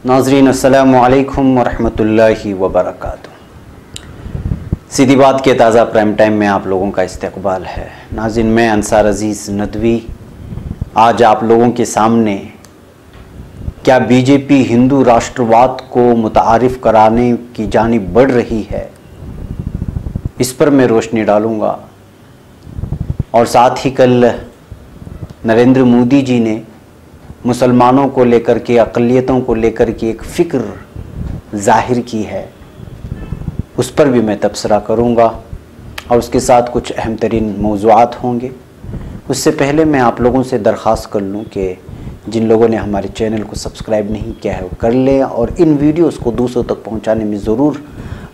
नाज़रीन अस्सलामु अलैकुम वरहमतुल्लाहि वबरकातुहू। सीधी बात के ताज़ा प्राइम टाइम में आप लोगों का इस्तकबाल है। नाज़रीन, मैं अंसार अज़ीज़ नदवी आज आप लोगों के सामने क्या बीजेपी हिंदू राष्ट्रवाद को मुतारिफ़ कराने की जानिब बढ़ रही है, इस पर मैं रोशनी डालूँगा। और साथ ही कल नरेंद्र मोदी जी ने मुसलमानों को लेकर के, अक़लियतों को लेकर के एक फ़िक्र ज़ाहिर की है, उस पर भी मैं तबसरा करूँगा और उसके साथ कुछ अहम तरीन मौज़ूआत होंगे। उससे पहले मैं आप लोगों से दरख्वास्त कर लूँ कि जिन लोगों ने हमारे चैनल को सब्सक्राइब नहीं किया है वो कर लें और इन वीडियोस को दूसरों तक पहुंचाने में ज़रूर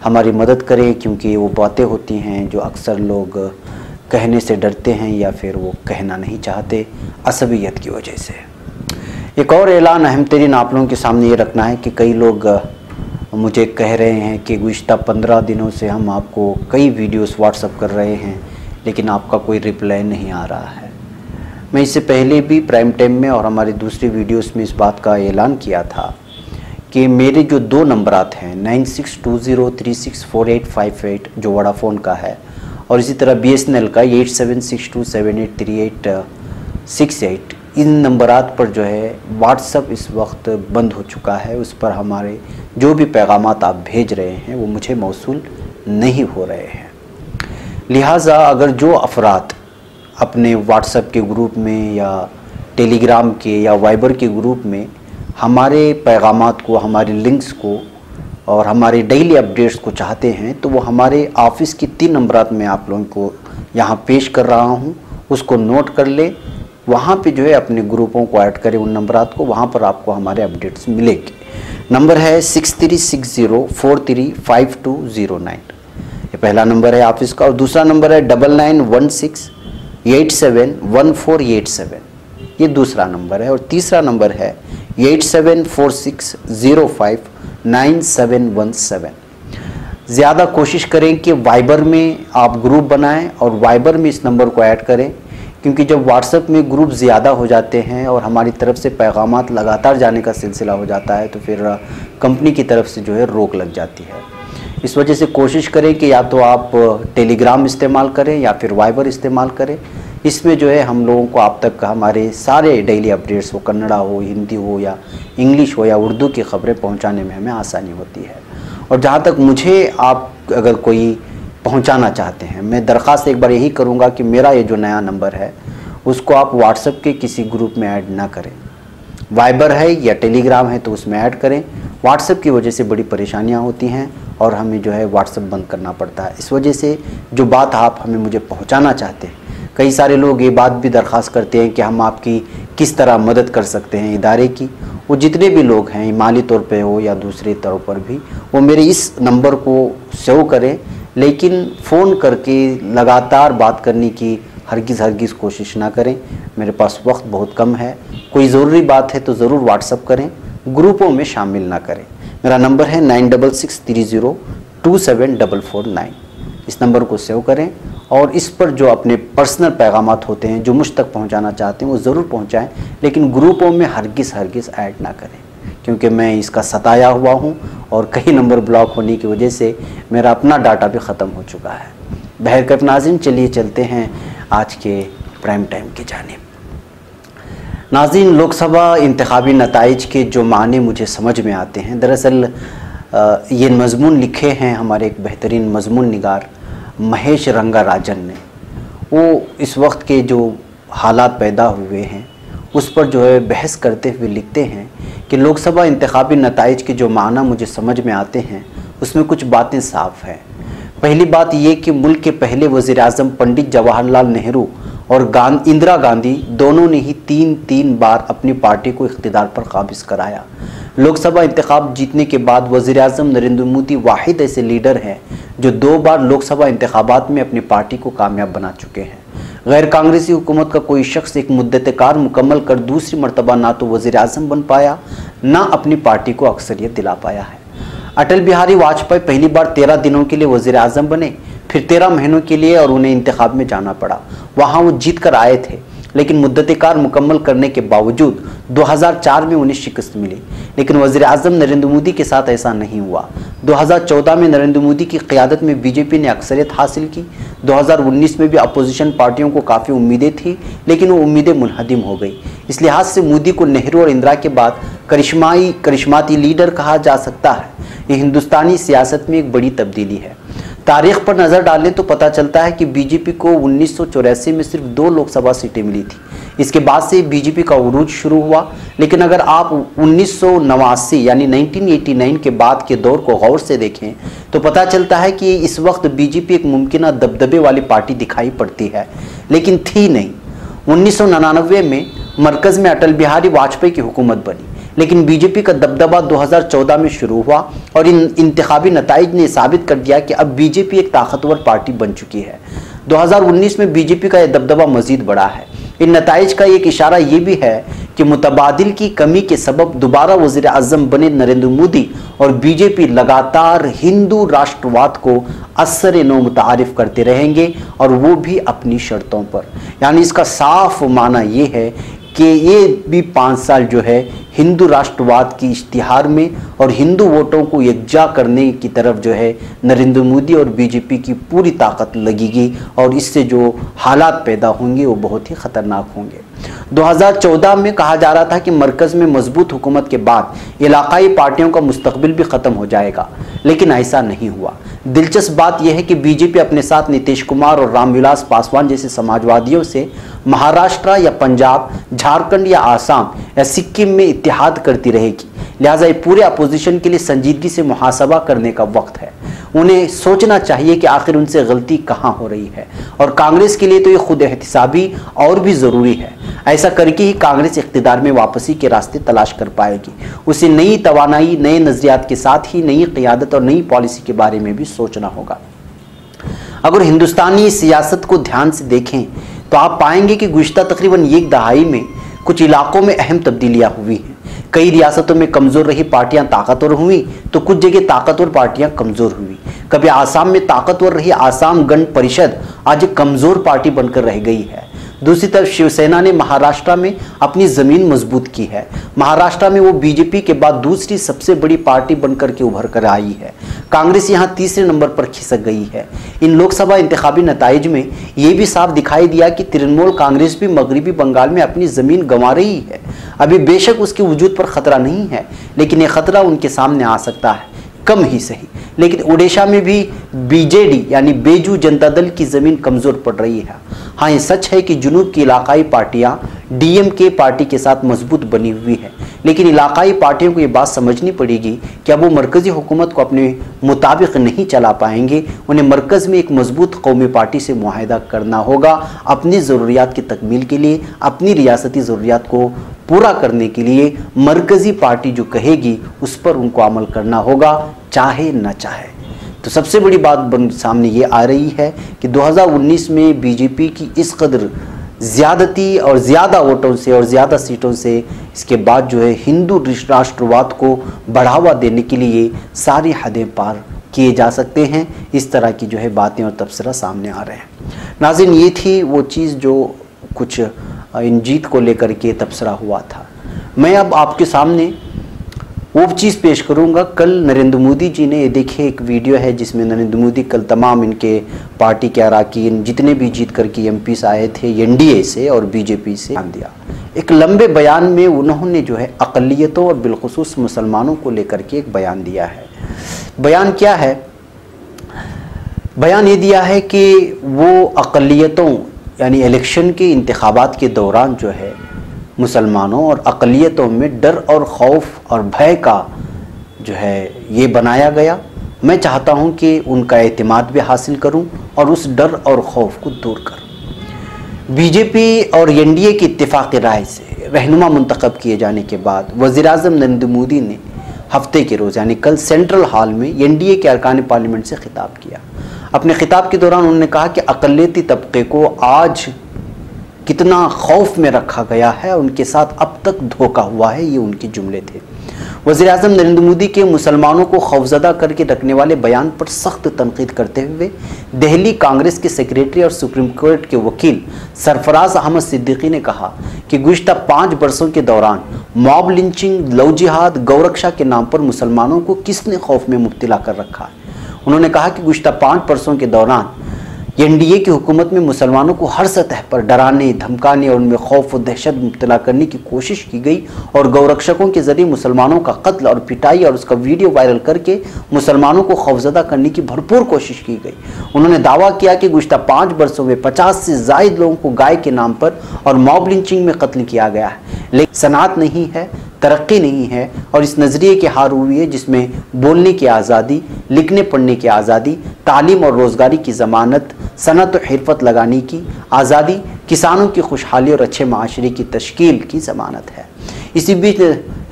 हमारी मदद करें, क्योंकि वो बातें होती हैं जो अक्सर लोग कहने से डरते हैं या फिर वो कहना नहीं चाहते असबियत की वजह से। एक और ऐलान अहम तरीन आप लोगों के सामने ये रखना है कि कई लोग मुझे कह रहे हैं कि गुज़िश्ता 15 दिनों से हम आपको कई वीडियोस व्हाट्सअप कर रहे हैं लेकिन आपका कोई रिप्लाई नहीं आ रहा है। मैं इससे पहले भी प्राइम टाइम में और हमारी दूसरी वीडियोस में इस बात का ऐलान किया था कि मेरे जो दो नंबरात हैं 9620364858 जो वोडाफोन का है और इसी तरह BSNL का 8762783868, इन नंबरात पर जो है व्हाट्सअप इस वक्त बंद हो चुका है। उस पर हमारे जो भी पैगामात आप भेज रहे हैं वो मुझे मौसूल नहीं हो रहे हैं। लिहाजा अगर जो अफराद अपने व्हाट्सएप के ग्रुप में या टेलीग्राम के या वाइबर के ग्रुप में हमारे पैगामात को, हमारे लिंक्स को और हमारे डेली अपडेट्स को चाहते हैं तो वो हमारे ऑफिस की 3 नंबरात में आप लोगों को यहाँ पेश कर रहा हूँ, उसको नोट कर ले। वहाँ पे जो है अपने ग्रुपों को ऐड करें उन नंबरात को, वहाँ पर आपको हमारे अपडेट्स मिलेंगे। नंबर है 6360435209, ये पहला नंबर है ऑफिस का। और दूसरा नंबर है 9916871487, ये दूसरा नंबर है। और तीसरा नंबर है 8746059717। ज़्यादा कोशिश करें कि वाइबर में आप ग्रुप बनाएं और वाइबर में इस नंबर को ऐड करें, क्योंकि जब व्हाट्सएप में ग्रुप ज़्यादा हो जाते हैं और हमारी तरफ से पैगामात लगातार जाने का सिलसिला हो जाता है तो फिर कंपनी की तरफ से जो है रोक लग जाती है। इस वजह से कोशिश करें कि या तो आप टेलीग्राम इस्तेमाल करें या फिर वाइबर इस्तेमाल करें। इसमें जो है हम लोगों को आप तक हमारे सारे डेली अपडेट्स हो, कन्नड़ा हो, हिंदी हो या इंग्लिश हो या उर्दू की ख़बरें पहुंचाने में हमें आसानी होती है। और जहां तक मुझे आप अगर कोई पहुंचाना चाहते हैं, मैं दरख्वास्त एक बार यही करूंगा कि मेरा ये जो नया नंबर है उसको आप व्हाट्सएप के किसी ग्रुप में ऐड ना करें। वाइबर है या टेलीग्राम है तो उसमें ऐड करें। व्हाट्सएप की वजह से बड़ी परेशानियां होती हैं और हमें जो है व्हाट्सएप बंद करना पड़ता है। इस वजह से जो बात आप हमें मुझे पहुंचाना चाहते हैं, कई सारे लोग ये बात भी दरख्वास्त करते हैं कि हम आपकी किस तरह मदद कर सकते हैं इदारे की। वो जितने भी लोग हैं, माली तौर पे हो या दूसरे तौर पर भी, वो मेरे इस नंबर को सेव करें, लेकिन फ़ोन करके लगातार बात करने की हरगिज़ कोशिश ना करें। मेरे पास वक्त बहुत कम है। कोई ज़रूरी बात है तो ज़रूर व्हाट्सअप करें, ग्रुपों में शामिल ना करें। मेरा नंबर है 9663027449। इस नंबर को सेव करें और इस पर जो अपने पर्सनल पैगामात होते हैं जो मुझ तक पहुंचाना चाहते हैं वो ज़रूर पहुंचाएं, लेकिन ग्रुपों में हरगिज़ ऐड ना करें, क्योंकि मैं इसका सताया हुआ हूं और कई नंबर ब्लॉक होने की वजह से मेरा अपना डाटा भी ख़त्म हो चुका है। बहरकत नाज़रीन, चलिए चलते हैं आज के प्राइम टाइम की जानिब। नाज़रीन, लोकसभा इंतखाबी नताइज के जो माने मुझे समझ में आते हैं, दरअसल ये मज़मून लिखे हैं हमारे एक बेहतरीन मज़मून निगार महेश रंगाराजन ने। वो इस वक्त के जो हालात पैदा हुए हैं उस पर जो है बहस करते हुए लिखते हैं कि लोकसभा इंतखाबी नताइज के जो माना मुझे समझ में आते हैं उसमें कुछ बातें साफ़ हैं। पहली बात ये कि मुल्क के पहले वज़ीर-ए-आज़म पंडित जवाहरलाल नेहरू और इंदिरा गांधी दोनों ने ही 3 बार अपनी पार्टी को इख्तिदार पर काबिज़ कराया। लोकसभा इंतखाब जीतने के बाद वज़ीर-ए-आज़म नरेंद्र मोदी वाहिद ऐसे लीडर हैं जो 2 बार लोकसभा इंतखाबात में अपनी पार्टी को कामयाब बना चुके हैं। गैर कांग्रेसी हुकूमत का कोई शख्स एक मुद्दत-ए-कार मुकम्मल कर दूसरी मरतबा ना तो वज़ीर-ए-आज़म बन पाया, ना अपनी पार्टी को अक्सरियत दिला पाया है। अटल बिहारी वाजपेयी पहली बार 13 दिनों के लिए वज़ीर-ए-आज़म बने, फिर 13 महीनों के लिए और उन्हें इंतखाब में जाना पड़ा। वहाँ वो जीत कर आए थे लेकिन मुद्दत-ए-कार मुकम्मल करने के बावजूद 2004 में उन्हें शिकस्त मिली। लेकिन वज़ीर आज़म नरेंद्र मोदी के साथ ऐसा नहीं हुआ। 2014 में नरेंद्र मोदी की क़यादत में बीजेपी ने अक्सरियत हासिल की। 2019 में भी अपोजिशन पार्टियों को काफ़ी उम्मीदें थी, लेकिन वो उम्मीदें मुनहदिम हो गई। इस लिहाज से मोदी को नेहरू और इंदिरा के बाद करिश्माती लीडर कहा जा सकता है। ये हिंदुस्तानी सियासत में एक बड़ी तब्दीली है। तारीख पर नज़र डालें तो पता चलता है कि बीजेपी को 1984 में सिर्फ 2 लोकसभा सीटें मिली थी। इसके बाद से बीजेपी का उरूज शुरू हुआ। लेकिन अगर आप 1989 यानी 1989 के बाद के दौर को गौर से देखें तो पता चलता है कि इस वक्त बीजेपी एक मुमकिन दबदबे वाली पार्टी दिखाई पड़ती है, लेकिन थी नहीं। 1999 में मरकज़ में अटल बिहारी वाजपेयी की हुकूमत बनी, लेकिन बीजेपी का दबदबा 2014 में शुरू हुआ और इन इंतखाबी नताइज ने साबित कर दिया कि अब बीजेपी एक ताकतवर पार्टी बन चुकी है। 2019 में बीजेपी का यह दबदबा मजीद बढ़ा है। इन नताइज का एक इशारा ये भी है कि मुतबादिल की कमी के सबब दोबारा वज़ीर आज़म बने नरेंद्र मोदी और बीजेपी लगातार हिंदू राष्ट्रवाद को असर नो मुतारिफ करते रहेंगे, और वो भी अपनी शर्तों पर। यानी इसका साफ माना ये है कि ये भी 5 साल जो है हिंदू राष्ट्रवाद की इश्तिहार में और हिंदू वोटों को यकजा करने की तरफ जो है नरेंद्र मोदी और बीजेपी की पूरी ताकत लगेगी, और इससे जो हालात पैदा होंगे वो बहुत ही ख़तरनाक होंगे। 2014 में कहा जा रहा था कि मरकज़ में मजबूत हुकूमत के बाद इलाकाई पार्टियों का मुस्तकबिल भी ख़त्म हो जाएगा, लेकिन ऐसा नहीं हुआ। दिलचस्प बात यह है कि बीजेपी अपने साथ नीतीश कुमार और रामविलास पासवान जैसे समाजवादियों से महाराष्ट्र या पंजाब, झारखंड या आसाम या सिक्किम में इत्तेहाद करती रहेगी। लिहाजा ये पूरे अपोजिशन के लिए संजीदगी से मुहासबा करने का वक्त है। उन्हें सोचना चाहिए कि आखिर उनसे गलती कहाँ हो रही है, और कांग्रेस के लिए तो ये खुद एहतिसाबी और भी ज़रूरी है। ऐसा करके ही कांग्रेस इख्तिदार में वापसी के रास्ते तलाश कर पाएगी। उसे नई तवानाई, नए नज़रियात के साथ ही नई क़यादत और नई पॉलिसी के बारे में भी सोचना होगा। अगर हिंदुस्तानी सियासत को ध्यान से देखें तो आप पाएंगे कि गुज़िश्ता तकरीबन 1 दहाई में कुछ इलाकों में अहम तब्दीलियाँ हुई हैं। कई रियासतों में कमज़ोर रही पार्टियां ताकतवर हुई तो कुछ जगह ताकतवर पार्टियां कमज़ोर हुई। कभी आसाम में ताकतवर रही आसाम गण परिषद आज एक कमज़ोर पार्टी बनकर रह गई है। दूसरी तरफ शिवसेना ने महाराष्ट्र में अपनी ज़मीन मजबूत की है। महाराष्ट्र में वो बीजेपी के बाद दूसरी सबसे बड़ी पार्टी बनकर के उभर कर आई है। कांग्रेस यहाँ तीसरे नंबर पर खिसक गई है। इन लोकसभा इंतखाबी नताइज में ये भी साफ दिखाई दिया कि तृणमूल कांग्रेस भी मगरबी बंगाल में अपनी ज़मीन गंवा रही है। अभी बेशक उसके वजूद पर ख़तरा नहीं है, लेकिन ये ख़तरा उनके सामने आ सकता है, कम ही सही। लेकिन उड़ीसा में भी बीजेडी यानी बेजू जनता दल की ज़मीन कमज़ोर पड़ रही है। हाँ, ये सच है कि जुनूब की इलाकाई पार्टियां डीएमके पार्टी के साथ मजबूत बनी हुई है, लेकिन इलाकाई पार्टियों को ये बात समझनी पड़ेगी कि अब वो मरकज़ी हुकूमत को अपने मुताबिक नहीं चला पाएंगे। उन्हें मरकज़ में एक मजबूत कौमी पार्टी से मुआहदा करना होगा अपनी ज़रूरियात की तकमील के लिए, अपनी रियासती ज़रूरियात को पूरा करने के लिए। मरकज़ी पार्टी जो कहेगी उस पर उनको अमल करना होगा, चाहे न चाहे। तो सबसे बड़ी बात सामने ये आ रही है कि 2019 में बीजेपी की इस कदर ज़्यादती और ज़्यादा वोटों से और ज़्यादा सीटों से इसके बाद जो है हिंदू राष्ट्रवाद को बढ़ावा देने के लिए सारी हदें पार किए जा सकते हैं। इस तरह की जो है बातें और तबसरा सामने आ रहे हैं। नाज़रीन, ये थी वो चीज़ जो कुछ इन जीत को लेकर के तबसरा हुआ था। मैं अब आपके सामने वो चीज़ पेश करूंगा। कल नरेंद्र मोदी जी ने, ये देखिए एक वीडियो है जिसमें नरेंद्र मोदी कल तमाम इनके पार्टी के अरकान जितने भी जीत करके एमपीस आए थे एनडीए से और बीजेपी से ध्यान दिया। एक लंबे बयान में उन्होंने जो है अक़लियतों और बिलखुसूस मुसलमानों को लेकर के एक बयान दिया है। बयान क्या है? बयान ये दिया है कि वो अक़लियतों यानी इलेक्शन के इंतखाबात के दौरान जो है मुसलमानों और अक़लियतों में डर और खौफ और भय का जो है ये बनाया गया। मैं चाहता हूँ कि उनका एतमाद भी हासिल करूँ और उस डर और खौफ को दूर करूँ। बीजेपी और एनडीए की इत्तेफाक़ी राय से रहनुमा मुंतखब किए जाने के बाद वज़ीर-ए-आज़म नरेंद्र मोदी ने हफ्ते के रोज़ यानी कल सेंट्रल हॉल में एनडीए के अरकान पार्लियामेंट से खिताब किया। अपने खिताब के दौरान उन्होंने कहा कि अक़लियती तबके को आज कितना खौफ में रखा गया है, उनके साथ अब तक धोखा हुआ है, ये उनके जुमले थे। वज़ीर-ए-आज़म नरेंद्र मोदी के मुसलमानों को खौफज़दा करके रखने वाले बयान पर सख्त तनकीद करते हुए दिल्ली कांग्रेस के सेक्रेटरी और सुप्रीम कोर्ट के वकील सरफराज अहमद सिद्दीकी ने कहा कि गुज़िश्ता 5 बरसों के दौरान मॉब लिंचिंग, लव जिहाद, गौरक्षा के नाम पर मुसलमानों को किसने खौफ में मुब्तला कर रखा है। उन्होंने कहा कि गुज़िश्ता 5 बरसों के दौरान एनडीए की हुकूमत में मुसलमानों को हर सतह पर डराने, धमकाने और उनमें खौफ और दहशत मुब्तला करने की कोशिश की गई और गौरक्षकों के जरिए मुसलमानों का कत्ल और पिटाई और उसका वीडियो वायरल करके मुसलमानों को खौफजदा करने की भरपूर कोशिश की गई। उन्होंने दावा किया कि गुज़िश्ता 5 बरसों में 50 से ज़ायद लोगों को गाय के नाम पर और मॉब लिंचिंग में कत्ल किया गया है, लेकिन सनात नहीं है, तरक्की नहीं है और इस नज़रिए की हार हुई है जिसमें बोलने की आज़ादी, लिखने पढ़ने की आज़ादी, तालीम और रोज़गारी की ज़मानत, सनत और हिरफत लगाने की आज़ादी, किसानों की खुशहाली और अच्छे माशरे की तश्कील की ज़मानत है। इसी बीच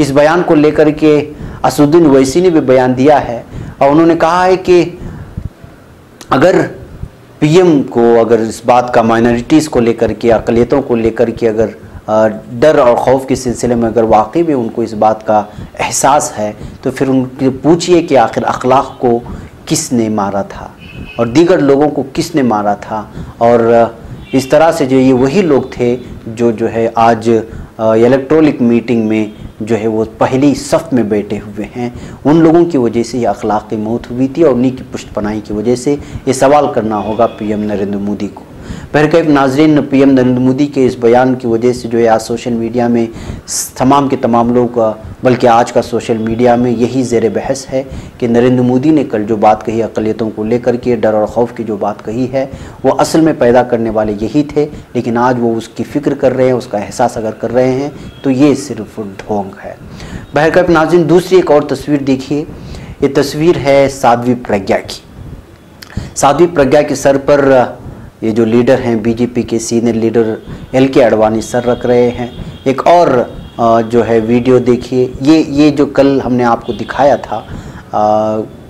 इस बयान को लेकर के असदुद्दीन ओवैसी ने भी बयान दिया है और उन्होंने कहा है कि अगर पीएम को अगर इस बात का माइनॉरिटीज़ को लेकर के, अक़लियतों को लेकर के अगर डर और खौफ के सिलसिले में अगर वाकई में उनको इस बात का एहसास है तो फिर उनके पूछिए कि आखिर अखलाक को किसने मारा था और दीगर लोगों को किसने मारा था। और इस तरह से जो ये वही लोग थे जो है आज इलेक्ट्रॉनिक मीटिंग में जो है वो पहली सफ़ में बैठे हुए हैं। उन लोगों की वजह से ये अखलाक की मौत हुई थी और उन्हीं की पुष्टपनाही की वजह से ये सवाल करना होगा पीएम नरेंद्र मोदी को। बहरकैफ नाज़रीन, पीएम नरेंद्र मोदी के इस बयान की वजह से जो है आज सोशल मीडिया में तमाम के तमाम लोग, बल्कि आज का सोशल मीडिया में यही ज़ेर बहस है कि नरेंद्र मोदी ने कल जो बात कही अक़लियतों को लेकर के, डर और खौफ की जो बात कही है वो असल में पैदा करने वाले यही थे, लेकिन आज वो उसकी फ़िक्र कर रहे हैं, उसका एहसास अगर कर रहे हैं तो ये सिर्फ ढोंग है। बहरकैफ नाज़रीन, दूसरी एक और तस्वीर देखिए। ये तस्वीर है साध्वी प्रज्ञा की। साध्वी प्रज्ञा के सर पर ये जो लीडर हैं, बीजेपी के senior leader LK Advani sir रख रहे हैं। एक और जो है वीडियो देखिए, ये जो कल हमने आपको दिखाया था,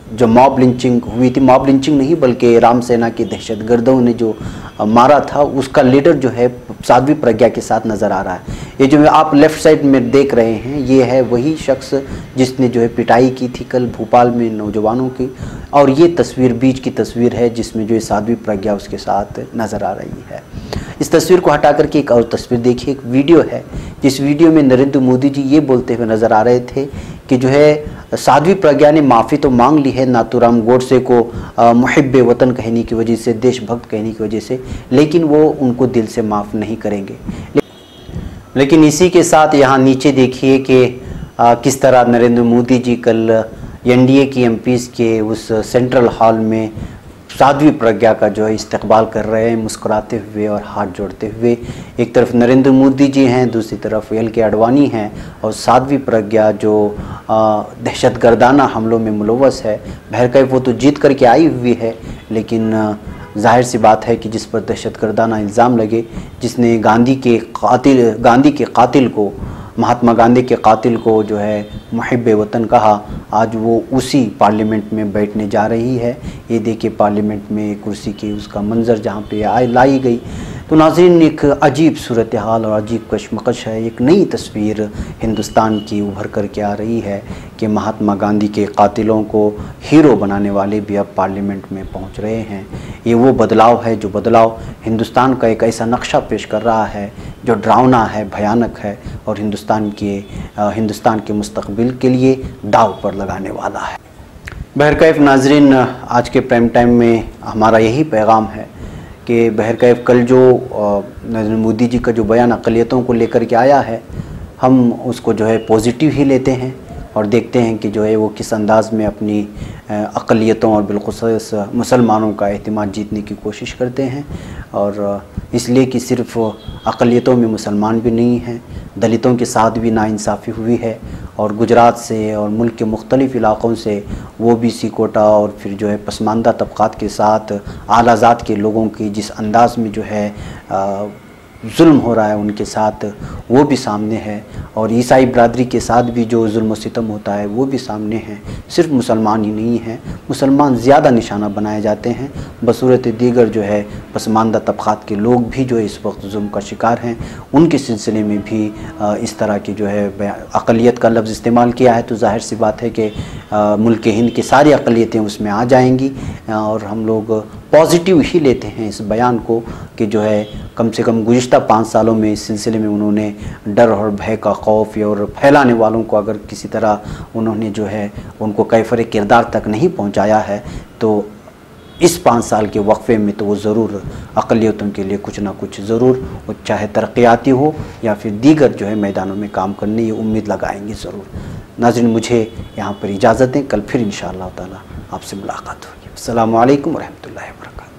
जो मॉब लिंचिंग हुई थी, मॉब लिंचिंग नहीं बल्कि राम सेना के दहशतगर्दों ने जो मारा था, उसका लीडर जो है साध्वी प्रज्ञा के साथ नज़र आ रहा है। ये जो आप लेफ़्ट साइड में देख रहे हैं ये है वही शख्स जिसने जो है पिटाई की थी कल भोपाल में नौजवानों की, और ये तस्वीर बीच की तस्वीर है जिसमें जो है साध्वी प्रज्ञा उसके साथ नज़र आ रही है। इस तस्वीर को हटा करके एक और तस्वीर देखिए, एक वीडियो है जिस वीडियो में नरेंद्र मोदी जी ये बोलते हुए नज़र आ रहे थे कि जो है साध्वी प्रज्ञा ने माफ़ी तो मांग ली है नाथूराम गोडसे को मुहिब्बे वतन कहने की वजह से, देशभक्त कहने की वजह से, लेकिन वो उनको दिल से माफ़ नहीं करेंगे। लेकिन इसी के साथ यहाँ नीचे देखिए कि किस तरह नरेंद्र मोदी जी कल एनडीए की एमपीज़ के उस सेंट्रल हॉल में साध्वी प्रज्ञा का जो है इस्तकबाल कर रहे हैं मुस्कुराते हुए और हाथ जोड़ते हुए। एक तरफ नरेंद्र मोदी जी हैं, दूसरी तरफ LK आडवाणी हैं और साध्वी प्रज्ञा जो दहशतगर्दाना हमलों में मुलव्वस है। बहरकैफ वो तो जीत करके आई हुई है, लेकिन जाहिर सी बात है कि जिस पर दहशतगर्दाना इल्ज़ाम लगे, जिसने गांधी के कातिल को, महात्मा गांधी के कातिल को जो है मुहिब्बे वतन कहा, आज वो उसी पार्लियामेंट में बैठने जा रही है। ये देखिए पार्लियामेंट में कुर्सी की उसका मंज़र जहाँ पे लाई गई। तो नाज़रीन, एक अजीब सूरत हाल और अजीब कशमकश है। एक नई तस्वीर हिंदुस्तान की उभर कर के आ रही है कि महात्मा गांधी के कातिलों को हीरो बनाने वाले भी अब पार्लियामेंट में पहुंच रहे हैं। ये वो बदलाव है जो बदलाव हिंदुस्तान का एक ऐसा नक्शा पेश कर रहा है जो डरावना है, भयानक है और हिंदुस्तान के मुस्तकबिल के लिए दाव पर लगाने वाला है। बहरकैफ नाज़रीन, आज के प्राइम टाइम में हमारा यही पैगाम है कि बहरकैफ कल जो नरेंद्र मोदी जी का जो बयान अक़लियतों को लेकर के आया है, हम उसको जो है पॉजिटिव ही लेते हैं और देखते हैं कि जो है वो किस अंदाज़ में अपनी अक़लियतों और बिलख़ुसूस मुसलमानों का एहतिमाद जीतने की कोशिश करते हैं। और इसलिए कि सिर्फ़ अक़लियतों में मुसलमान भी नहीं हैं, दलितों के साथ भी नाइंसाफ़ी हुई है और गुजरात से और मुल्क के मुख्तलिफ़ इलाक़ों से OBC कोटा और फिर जो है पसमानदा तबक़ात के साथ आला ज़ात के लोगों की जिस अंदाज़ में जो है जुल्म हो रहा है उनके साथ वो भी सामने है, और ईसाई बरादरी के साथ भी जो जुल्म सितम होता है वो भी सामने है। सिर्फ मुसलमान ही नहीं हैं, मुसलमान ज़्यादा निशाना बनाए जाते हैं, बसूरत दीगर जो है पसमानदा तबक़ात के लोग भी जो है इस वक्त जुल्म का शिकार हैं। उनके सिलसिले में भी इस तरह की जो है अक़लियत का लफ्ज़ इस्तेमाल किया है, तो ज़ाहिर सी बात है कि मुल्क हिंद की सारी अक़लियतें उसमें आ जाएंगी, और हम लोग पॉजिटिव ही लेते हैं इस बयान को कि जो है कम से कम गुज़िश्ता 5 सालों में इस सिलसिले में उन्होंने डर और भय का खौफ और फैलाने वालों को अगर किसी तरह उन्होंने जो है उनको कैफ़र किरदार तक नहीं पहुंचाया है, तो इस 5 साल के वक्फे में तो वो ज़रूर अक़लियतों के लिए कुछ ना कुछ ज़रूर, चाहे तरक्याती हो या फिर दीगर जो है मैदानों में काम करने ये उम्मीद लगाएंगे ज़रूर। नाज़रीन, मुझे यहाँ पर इजाज़त दें, कल फिर इंशाअल्लाह ताला आपसे मुलाकात होगी। अस्सलामु अलैकुम व रहमतुल्लाहि व बरकातहू।